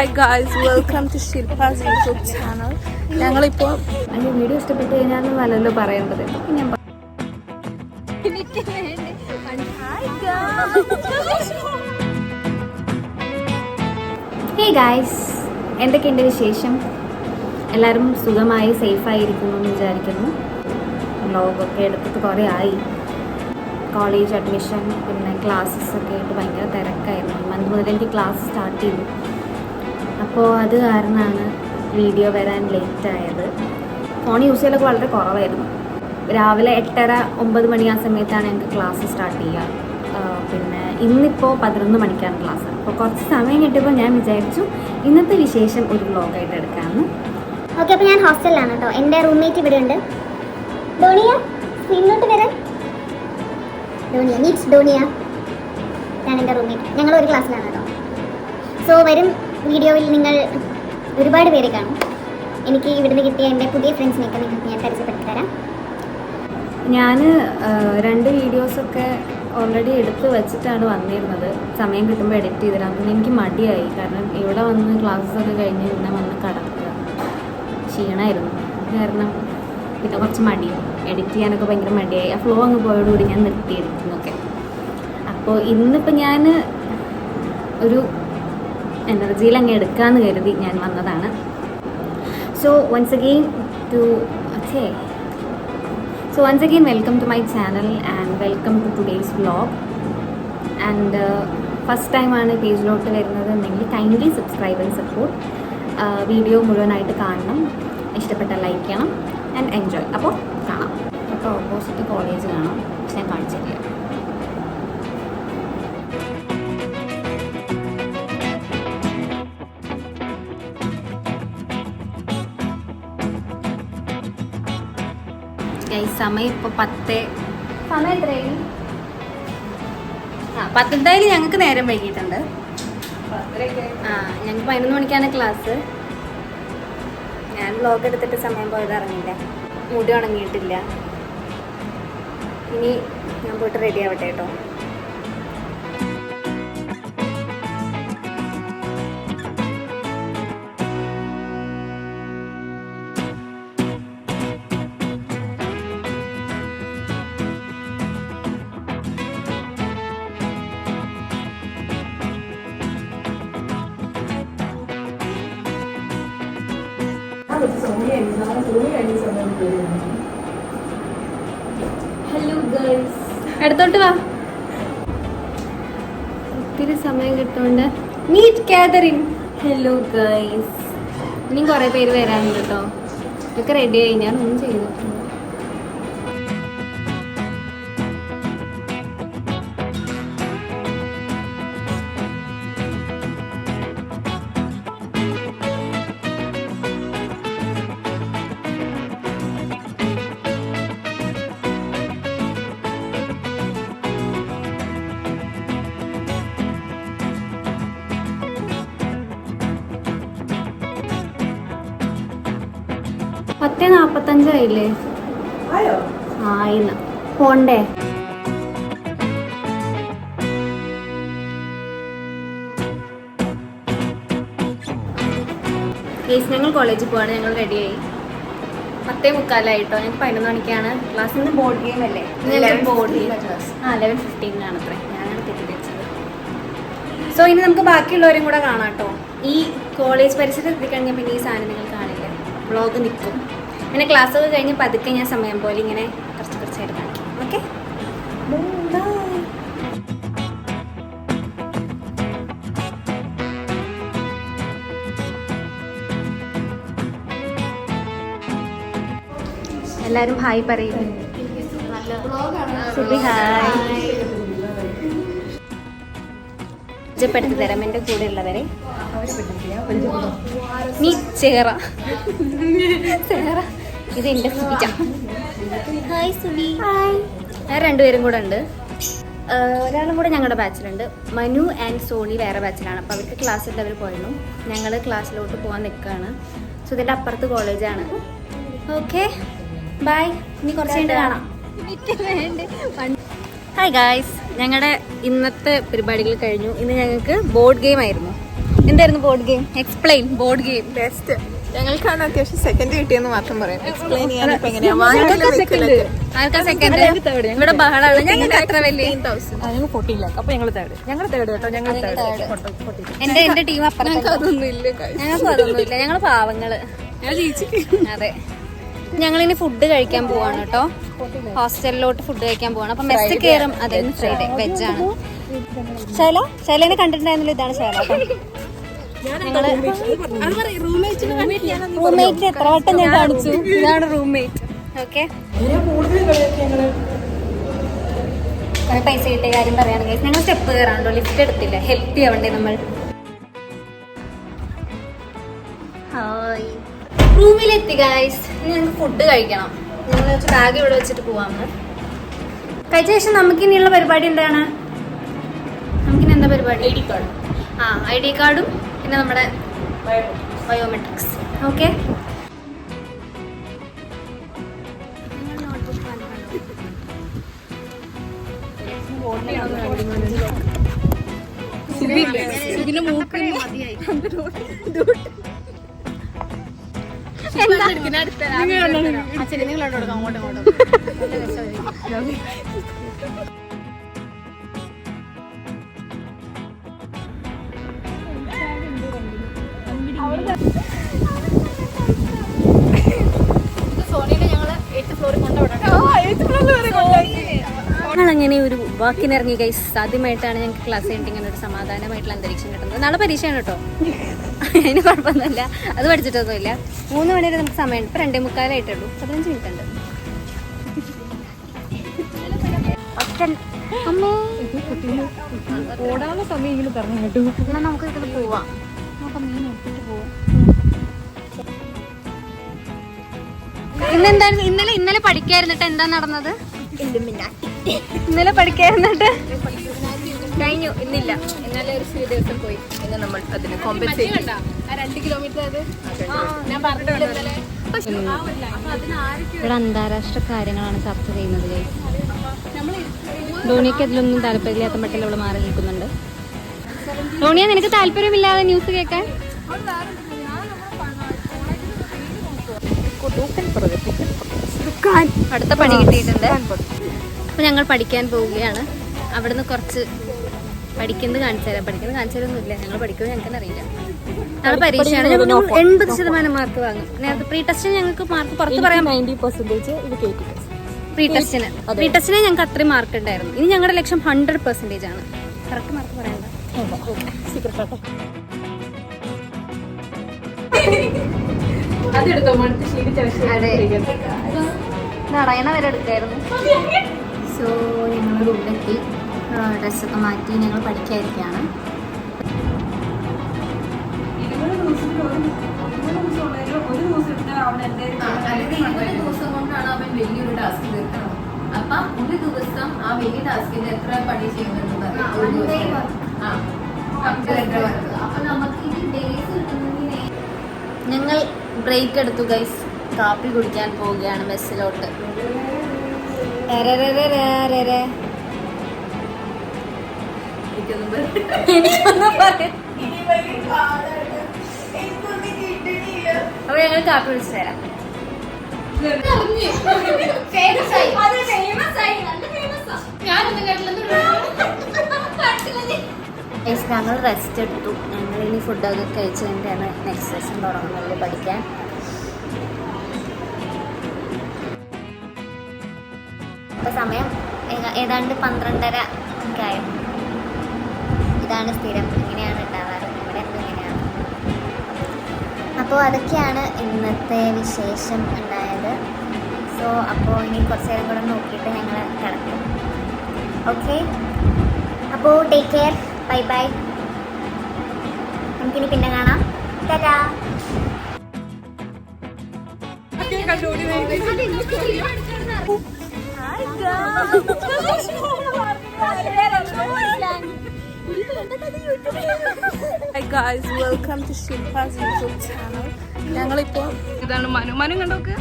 Hi guys, welcome to Shilpa's YouTube channel. ഞങ്ങളിപ്പോൾ അതിൻ്റെ video ഇഷ്ടപ്പെട്ട് കഴിഞ്ഞാൽ നല്ലല്ലോ പറയേണ്ടത്. ഹേ ഗായ്സ്, എന്തൊക്കെയുണ്ട് വിശേഷം? എല്ലാവരും സുഖമായി സേഫായിരിക്കുന്നു എന്ന് വിചാരിക്കുന്നു. വ്ലോഗൊക്കെ എടുത്തിട്ട് കുറേ ആയി. കോളേജ് അഡ്മിഷൻ പിന്നെ ക്ലാസ്സസ് ഒക്കെ ആയിട്ട് ഭയങ്കര തിരക്കായിരുന്നു. മന്ത് മുതൽ എനിക്ക് ക്ലാസ് സ്റ്റാർട്ട് ചെയ്തു. അപ്പോൾ അത് കാരണമാണ് വീഡിയോ വരാൻ ലേറ്റായത്. ഫോൺ യൂസ് ചെയ്യലൊക്കെ വളരെ കുറവായിരുന്നു. രാവിലെ 8:30-9 മണി ആ സമയത്താണ് എനിക്ക് ക്ലാസ് സ്റ്റാർട്ട് ചെയ്യുക. പിന്നെ ഇന്നിപ്പോൾ 11 മണിക്കാണ് ക്ലാസ്. അപ്പോൾ കുറച്ച് സമയം കിട്ടിയപ്പോൾ ഞാൻ വിചാരിച്ചു ഇന്നത്തെ വിശേഷം ഒരു വ്ലോഗായിട്ട് എടുക്കാമെന്ന്. ഓക്കെ, അപ്പോൾ ഞാൻ ഹോസ്റ്റലിലാണ് കേട്ടോ. എൻ്റെ റൂംമേറ്റ് ഇവിടെ ഉണ്ട്. ഡോണിയ, സ്ക്രീനിലോട്ട് വരാം. ഡോണിയ, മീറ്റ്സ് ഡോണിയ. ഞാൻ എൻ്റെ റൂംമേറ്റ്. ഞങ്ങൾ ഒരു ക്ലാസ്സിലാണ് കേട്ടോ. സോ വരും വീഡിയോയിൽ നിങ്ങൾ ഒരുപാട് പേരെ കാണും. എനിക്ക് ഇവിടുന്ന് കിട്ടിയ എൻ്റെ പുതിയ ഫ്രണ്ട്സിനെയൊക്കെ നിങ്ങൾക്ക് ഞാൻ പരിചയപ്പെടുത്തി തരാം. ഞാൻ 2 വീഡിയോസൊക്കെ ഓൾറെഡി എടുത്ത് വെച്ചിട്ടാണ് വന്നിരുന്നത്. സമയം കിട്ടുമ്പോൾ എഡിറ്റ് ചെയ്തിടാം. പിന്നെ എനിക്ക് മടിയായി, കാരണം ഇവിടെ വന്ന് ക്ലാസ്സൊക്കെ കഴിഞ്ഞ് പിന്നെ വന്ന് കിടക്കുക ക്ഷീണമായിരുന്നു. കാരണം പിന്നെ കുറച്ച് മടിയായി, എഡിറ്റ് ചെയ്യാനൊക്കെ ഭയങ്കര മടിയായി. ആ ഫ്ലോ അങ്ങ് പോയോടുകൂടി ഞാൻ നിർത്തി എഡിറ്റിങ്ങൊക്കെ. അപ്പോൾ ഇന്നിപ്പോൾ ഞാൻ ഒരു എനർജിയിൽ അങ്ങ് എടുക്കാമെന്ന് കരുതി ഞാൻ വന്നതാണ്. So once again welcome to my channel and welcome to today's vlog. And first ടൈമാണ് പേജിലോട്ട് വരുന്നത് എന്നെങ്കിൽ kindly subscribe and support. Video മുഴുവനായിട്ട് കാണണം, ഇഷ്ടപ്പെട്ടാൽ ലൈക്ക് ചെയ്യണം ആൻഡ് എൻജോയ്. അപ്പോൾ കാണാം. അപ്പോൾ ഓപ്പോസിറ്റ് കോളേജ് കാണാം, ഞാൻ കാണിച്ചിട്ടില്ല. സമയം ഇപ്പോൾ 10. സമയം എത്രയായി? 10 എന്തായാലും ഞങ്ങൾക്ക് നേരം വൈകിട്ടുണ്ട്. ഞങ്ങൾക്ക് 11 മണിക്കാണ് ക്ലാസ്. ഞാൻ വ്ലോഗ് എടുത്തിട്ട് സമയം പോയത് അറിഞ്ഞില്ല. മുടി ഉണങ്ങിയിട്ടില്ല. ഇനി ഞാൻ പോയിട്ട് റെഡി ആവട്ടെ കേട്ടോ. ഹലോ ഗേൾസ്, അടുത്തോട്ട് വാ. ഒത്തിരി സമയം കിട്ടുകൊണ്ട് മീറ്റ് കാതറിൻ. ഹലോ ഗേൾസ്, ഇനിയും കുറേ പേര് വരാനുണ്ട് കേട്ടോ. ഇതൊക്കെ റെഡി ആയി, ഞാൻ ഒന്നും ചെയ്തിട്ടുണ്ട്. പത്തേ 45 ആയില്ലേ? ആയിന്ന് പോണ്ടേ? ഞങ്ങൾ കോളേജിൽ പോവാണ്. ഞങ്ങൾ റെഡിയായി. 10:45 ഞങ്ങൾക്ക് 11 മണിക്കാണ് ക്ലാസ്. ഇന്ന് ബോർഡ് ഗെയിം അല്ലേ? ബോർഡ് ഗെയിം 11:15 അത്രേ. ഞാനാണ് തെറ്റിദ്ധരിച്ചത്. സോ ഇനി നമുക്ക് ബാക്കിയുള്ളവരും കൂടെ കാണാം കേട്ടോ. ഈ കോളേജ് പരിസരത്ത് എത്തിക്കഴിഞ്ഞാൽ പിന്നെ ഈ സാധനം നിങ്ങൾ കാണില്ല, വ്ളോഗ് നിൽക്കും. പിന്നെ ക്ലാസ്സൊക്കെ കഴിഞ്ഞ് പതുക്കെ ഞാൻ സമയം പോലെ ഇങ്ങനെ കുറച്ചായിട്ട് കാണിക്കും. ഓക്കെ, എല്ലാവരും ഹായ് പറയും. സുബി ഹായ്. പരിചയപ്പെടുത്തി തരാം എൻ്റെ കൂടെ ഉള്ളവരെ. നീ ചേറ, ഇത് എൻ്റെ സുബിച്ച. ഹായ് സുബി. ഹായ്. വേറെ 2 പേരും കൂടെ ഉണ്ട്. ഒരാളും കൂടെ ഞങ്ങളുടെ ബാച്ചിലുണ്ട്. മനു ആൻഡ് സോണി വേറെ ബാച്ചിലാണ്. അപ്പോൾ അവർക്ക് ക്ലാസ് ഉണ്ട്, അവർ പോയിരുന്നു. ഞങ്ങൾ ക്ലാസ്സിലോട്ട് പോകാൻ നിൽക്കുകയാണ്. സോ ഇതിൻ്റെ അപ്പുറത്ത് കോളേജാണ്. Okay, bye. ഇനി കുറച്ച് കഴിഞ്ഞിട്ട് കാണാം. ഹായ് ഗായ്സ്, ഞങ്ങളുടെ ഇന്നത്തെ പരിപാടികൾ കഴിഞ്ഞു. ഇന്ന് ഞങ്ങൾക്ക് ബോർഡ് ഗെയിം ആയിരുന്നു. എന്തായിരുന്നു board game? Explain board game. Best. ഞങ്ങൾക്കാണ് അത്യാവശ്യം സെക്കൻഡ് കിട്ടിയെന്ന് മാത്രം പറയാം. എക്സ്പ്ലെയിൻ ചെയ്യാൻ ഇപ്പൊ എങ്ങനെയാ? ആർക്കാ സെക്കൻഡ്? ഇവിടെ ബഹളാണ്. ഞങ്ങൾക്ക് അത്ര വലിയ ഞങ്ങൾ 14 lakh. അപ്പൊ ഞങ്ങൾ തേർഡ് കേട്ടോ. ഞങ്ങൾ എന്റെ ടീം അപ്പുറം. അതൊന്നും ഇല്ല. ഞങ്ങൾക്ക് അതൊന്നുമില്ല. ഞങ്ങൾ പാവങ്ങള്. അതെ. ഞങ്ങളിനി ഫുഡ് കഴിക്കാൻ പോവാണ് കേട്ടോ. ഹോസ്റ്റലിലോട്ട് ഫുഡ് കഴിക്കാൻ പോവാണ്. അപ്പൊ മെസ്സ് കയറും. അതെ, ഫ്രൈഡേ വെജാണ്. ശൈലേനെ കണ്ടിട്ടുണ്ടായിരുന്നില്ല. ഇതാണ് ശൈല. റൂംമേറ്റ് എത്ര വട്ടം ഞാൻ കാണിച്ചു. ഇതാണ് റൂംമേറ്റ്. ഓക്കെ, കുറെ പൈസ കിട്ടിയ കാര്യം പറയുകയാണെങ്കിൽ ഞങ്ങൾ സ്റ്റെപ്പ് കയറാണ്ടോ, ലിഫ്റ്റ് എടുത്തില്ല. ഹെൽപ്പ് ചെയ്യാവണ്ടേ നമ്മൾ. റൂമിലെത്തി ഗൈസ്. ഇനി ഞങ്ങൾക്ക് ഫുഡ് കഴിക്കണം. ഞങ്ങൾ ബാഗ് ഇവിടെ വെച്ചിട്ട് പോവാന്ന്. കഴിച്ച ശേഷം നമുക്കിനിയുള്ള പരിപാടി എന്താണ്? നമുക്കിനി എന്താ പരിപാടി? ID card. ID കാർഡും പിന്നെ നമ്മുടെ ബയോമെട്രിക്സ്. ഓക്കെ, ഞങ്ങളങ്ങനെ ഒരു വാക്കിനിറങ്ങി ഗൈസ്. ആദ്യമായിട്ടാണ് ഞങ്ങൾക്ക് ക്ലാസ് കഴിഞ്ഞിട്ട് ഇങ്ങനെ ഒരു സമാധാനമായിട്ടുള്ള അന്തരീക്ഷം കിട്ടുന്നത്. നാളെ പരീക്ഷയാണ് കേട്ടോ. അതിന് കുഴപ്പമൊന്നുമില്ല. അത് പഠിച്ചിട്ടൊന്നുമില്ല. 3 മണി വരെ നമുക്ക് സമയമുണ്ട്. ഇപ്പൊ 2:45 15 മിനിറ്റ് ഉണ്ട്. ഓടാനുള്ള സമയം ഇങ്ങനെ പറഞ്ഞു കേട്ടു. എന്നാൽ നമുക്ക് ഇതിൽ പോവാം. നമുക്ക് മീൻ എടുത്തിട്ട് പോവാം. ഇന്നെന്താണ്? ഇന്നലെ പഠിക്കായിരുന്നിട്ട് എന്താ നടന്നത്? ഇന്നലെ പഠിക്കായിരുന്നിട്ട് കഴിഞ്ഞു. ഇന്നില്ല. ഇന്നലെ ഒരു ദിവസം പോയി. ഇന്ന് നമ്മൾ അതിന് കോമ്പൻസേറ്റ് 2 കിലോമീറ്റർ. ഇവിടെ അന്താരാഷ്ട്ര കാര്യങ്ങളാണ് ചർച്ച ചെയ്യുന്നത്. ധോണിക്ക് അതിലൊന്നും താല്പര്യമില്ലാത്ത മട്ടിൽ അവള് മാറി നിൽക്കുന്നുണ്ട്. ധോണിയ, നിനക്ക് താല്പര്യമില്ലാതെ ന്യൂസ് കേൾക്കാൻ? അടുത്ത പണി കിട്ടിയിട്ടുണ്ട്. അപ്പൊ ഞങ്ങൾ പഠിക്കാൻ പോവുകയാണ്. അവിടുന്ന് കുറച്ച് പഠിക്കുന്നത് കാണിച്ചു തരാമൊന്നുമില്ല. ഞങ്ങൾ പഠിക്കുമെന്ന് ഞങ്ങൾക്ക് അറിയില്ല. ഞങ്ങൾ പരീക്ഷയാണ്. 80% മാർക്ക് വാങ്ങും. നേരത്തെ പ്രീ ടെസ്റ്റിന് ഞങ്ങൾക്ക് മാർക്ക് പുറത്ത് പറയാൻ 90%. പ്രീ ടെസ്റ്റിന് ഞങ്ങൾക്ക് അത്രയും മാർക്ക് ഉണ്ടായിരുന്നു. ഇനി ഞങ്ങളുടെ ലക്ഷ്യം 100% ആണ്. കറക്റ്റ് മാർക്ക് പറയണ്ട. നടയണ വരെ എടുക്കായിരുന്നു. സോ ഞങ്ങൾ റൂമിലെത്തി. ഡ്രസ്സൊക്കെ മാറ്റി ഞങ്ങൾ പഠിക്കാതിരിക്കുകയാണ്. ദിവസം കൊണ്ടാണ് അവൻ വലിയൊരു ടാസ്ക് തീർക്കണം. അപ്പൊ ഒരു ദിവസം ആ വലിയ ടാസ്കിൽ എത്ര പണി ചെയ്യുന്നുണ്ടെന്ന് ഞങ്ങൾ ബ്രേക്ക് എടുത്തു ഗൈസ്. കാപ്പി കുടിക്കാൻ പോവുകയാണ് മെസ്സിലോട്ട്. അപ്പൊ ഞങ്ങൾ കാപ്പി കുടിച്ചു തരാം. ഞങ്ങൾ റെസ്റ്റ് എടുത്തു. ഞങ്ങൾ ഇനി ഫുഡൊക്കെ കഴിച്ച് കഴിഞ്ഞാണ് നെക്സ്റ്റ് സെഷൻ തുടങ്ങുന്നത് പഠിക്കാൻ. ഇപ്പൊ സമയം ഏതാണ്ട് 12:30 ഒക്കെ ആയി. ഇതാണ് സ്ഥിരം, ഇങ്ങനെയാണ് ഉണ്ടാവാറ് ഇവിടെ. ഇങ്ങനെയാണ്. അപ്പോൾ അതൊക്കെയാണ് ഇന്നത്തെ വിശേഷം ഉണ്ടായത്. സോ അപ്പോൾ ഇനി കുറച്ച് നേരം കൂടെ നോക്കിയിട്ട് ഞങ്ങൾ കിടക്കും. ഓക്കെ, അപ്പോൾ ടേക്ക് കെയർ. Bye bye. നമുക്കിനി പിന്നെ കാണാം. Tata. Hi guys, welcome to Shilpa's YouTube channel. ഞങ്ങളിപ്പോ ഇതാണ് മനു കണ്ടോക്ക്.